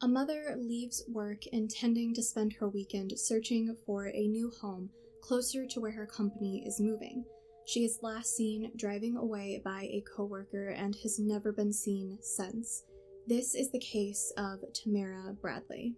A mother leaves work intending to spend her weekend searching for a new home closer to where her company is moving. She is last seen driving away by a coworker and has never been seen since. This is the case of Tamara Bradley.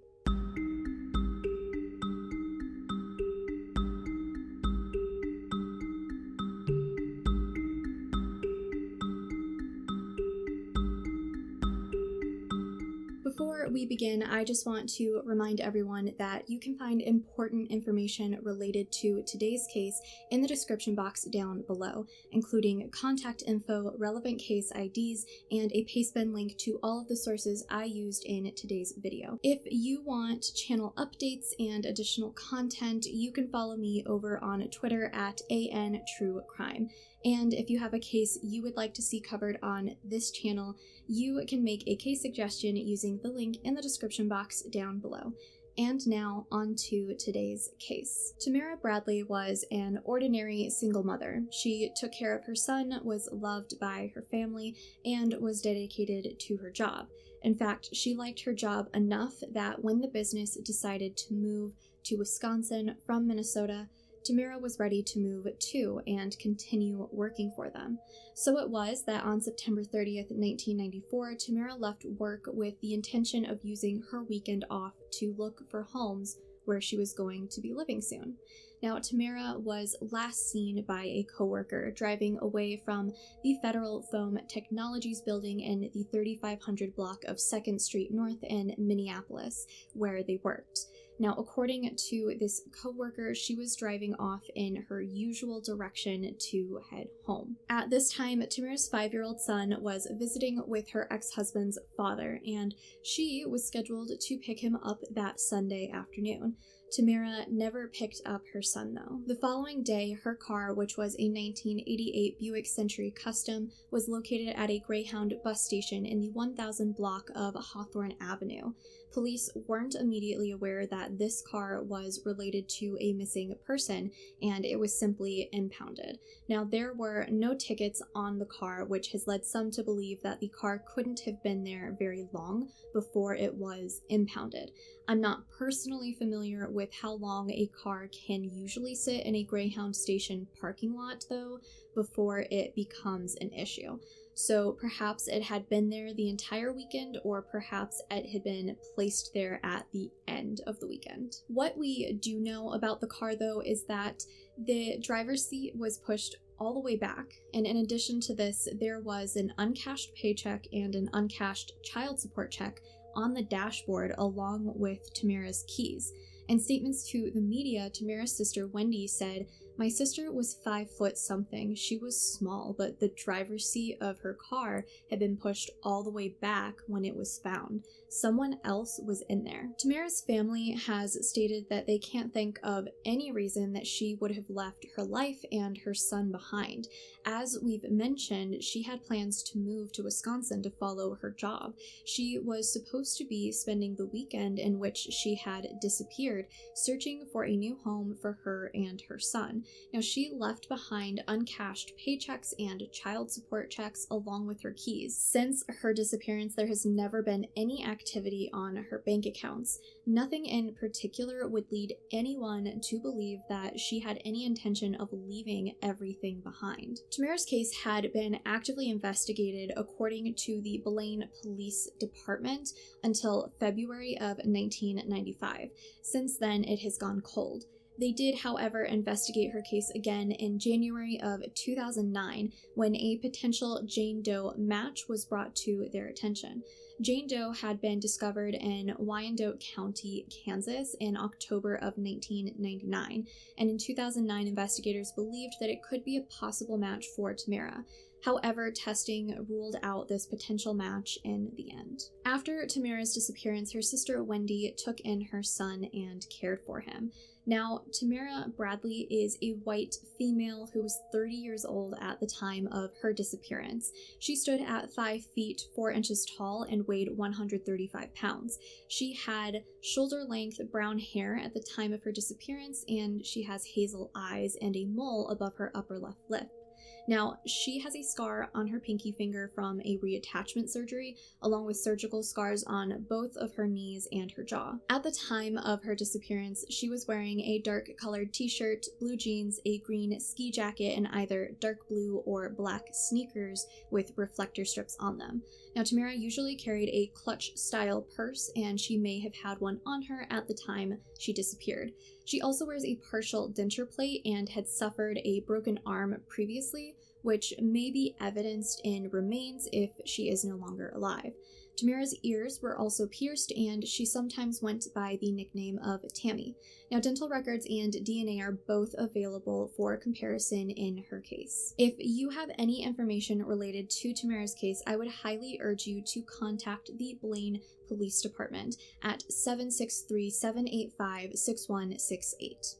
Before we begin, I just want to remind everyone that you can find important information related to today's case in the description box down below, including contact info, relevant case IDs, and a pastebin link to all of the sources I used in today's video. If you want channel updates and additional content, you can follow me over on Twitter at ANTrueCrime. And if you have a case you would like to see covered on this channel, you can make a case suggestion using the link in the description box down below. And now on to today's case. Tamara Bradley was an ordinary single mother. She took care of her son, was loved by her family, and was dedicated to her job. In fact, she liked her job enough that when the business decided to move to Wisconsin from Minnesota, Tamara was ready to move too and continue working for them. So it was that on September 30th, 1994, Tamara left work with the intention of using her weekend off to look for homes where she was going to be living soon. Now, Tamara was last seen by a coworker driving away from the Federal Foam Technologies building in the 3500 block of 2nd Street North in Minneapolis, where they worked. Now, according to this coworker, she was driving off in her usual direction to head home. At this time, Tamara's 5-year-old son was visiting with her ex-husband's father, and she was scheduled to pick him up that Sunday afternoon. Tamara never picked up her son, though. The following day, her car, which was a 1988 Buick Century Custom, was located at a Greyhound bus station in the 1000 block of Hawthorne Avenue. Police weren't immediately aware that this car was related to a missing person, and it was simply impounded. Now, there were no tickets on the car, which has led some to believe that the car couldn't have been there very long before it was impounded. I'm not personally familiar with how long a car can usually sit in a Greyhound station parking lot, though, before it becomes an issue. So perhaps it had been there the entire weekend, or perhaps it had been placed there at the end of the weekend. What we do know about the car, though, is that the driver's seat was pushed all the way back, and in addition to this, there was an uncashed paycheck and an uncashed child support check on the dashboard along with Tamara's keys. In statements to the media, Tamara's sister Wendy said, "My sister was 5 foot something. She was small, but the driver's seat of her car had been pushed all the way back when it was found. Someone else was in there." Tamara's family has stated that they can't think of any reason that she would have left her life and her son behind. As we've mentioned, she had plans to move to Wisconsin to follow her job. She was supposed to be spending the weekend in which she had disappeared, searching for a new home for her and her son. Now, she left behind uncashed paychecks and child support checks along with her keys. Since her disappearance, there has never been any activity on her bank accounts. Nothing in particular would lead anyone to believe that she had any intention of leaving everything behind. Tamara's case had been actively investigated according to the Blaine Police Department until February of 1995. Since then, it has gone cold. They did, however, investigate her case again in January of 2009 when a potential Jane Doe match was brought to their attention. Jane Doe had been discovered in Wyandotte County, Kansas in October of 1999, and in 2009 investigators believed that it could be a possible match for Tamara. However, testing ruled out this potential match in the end. After Tamara's disappearance, her sister Wendy took in her son and cared for him. Now, Tamara Bradley is a white female who was 30 years old at the time of her disappearance. She stood at 5 feet 4 inches tall and weighed 135 pounds. She had shoulder-length brown hair at the time of her disappearance, and she has hazel eyes and a mole above her upper left lip. Now, she has a scar on her pinky finger from a reattachment surgery, along with surgical scars on both of her knees and her jaw. At the time of her disappearance, she was wearing a dark colored t-shirt, blue jeans, a green ski jacket, and either dark blue or black sneakers with reflector strips on them. Now, Tamara usually carried a clutch-style purse, and she may have had one on her at the time she disappeared. She also wears a partial denture plate and had suffered a broken arm previously, which may be evidenced in remains if she is no longer alive. Tamara's ears were also pierced, and she sometimes went by the nickname of Tammy. Now, dental records and DNA are both available for comparison in her case. If you have any information related to Tamara's case, I would highly urge you to contact the Blaine Police Department at 763-785-6168.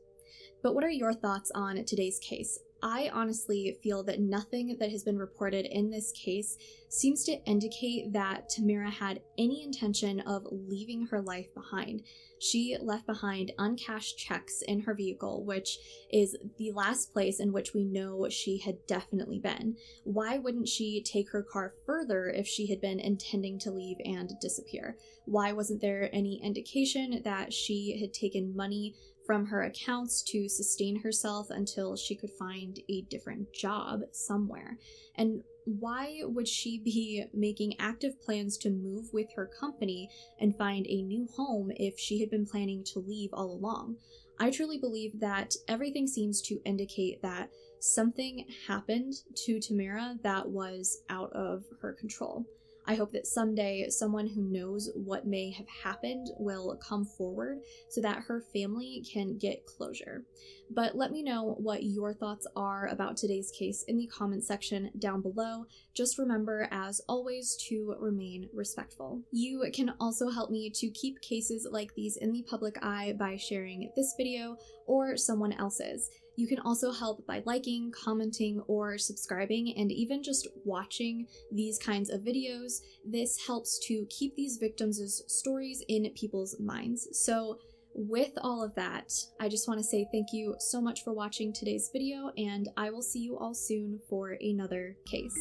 But what are your thoughts on today's case? I honestly feel that nothing that has been reported in this case seems to indicate that Tamara had any intention of leaving her life behind. She left behind uncashed checks in her vehicle, which is the last place in which we know she had definitely been. Why wouldn't she take her car further if she had been intending to leave and disappear? Why wasn't there any indication that she had taken money from her accounts to sustain herself until she could find a different job somewhere? And why would she be making active plans to move with her company and find a new home if she had been planning to leave all along? I truly believe that everything seems to indicate that something happened to Tamara that was out of her control. I hope that someday someone who knows what may have happened will come forward so that her family can get closure. But let me know what your thoughts are about today's case in the comment section down below. Just remember, as always, to remain respectful. You can also help me to keep cases like these in the public eye by sharing this video or someone else's. You can also help by liking, commenting, or subscribing, and even just watching these kinds of videos. This helps to keep these victims' stories in people's minds. So with all of that, I just want to say thank you so much for watching today's video, and I will see you all soon for another case.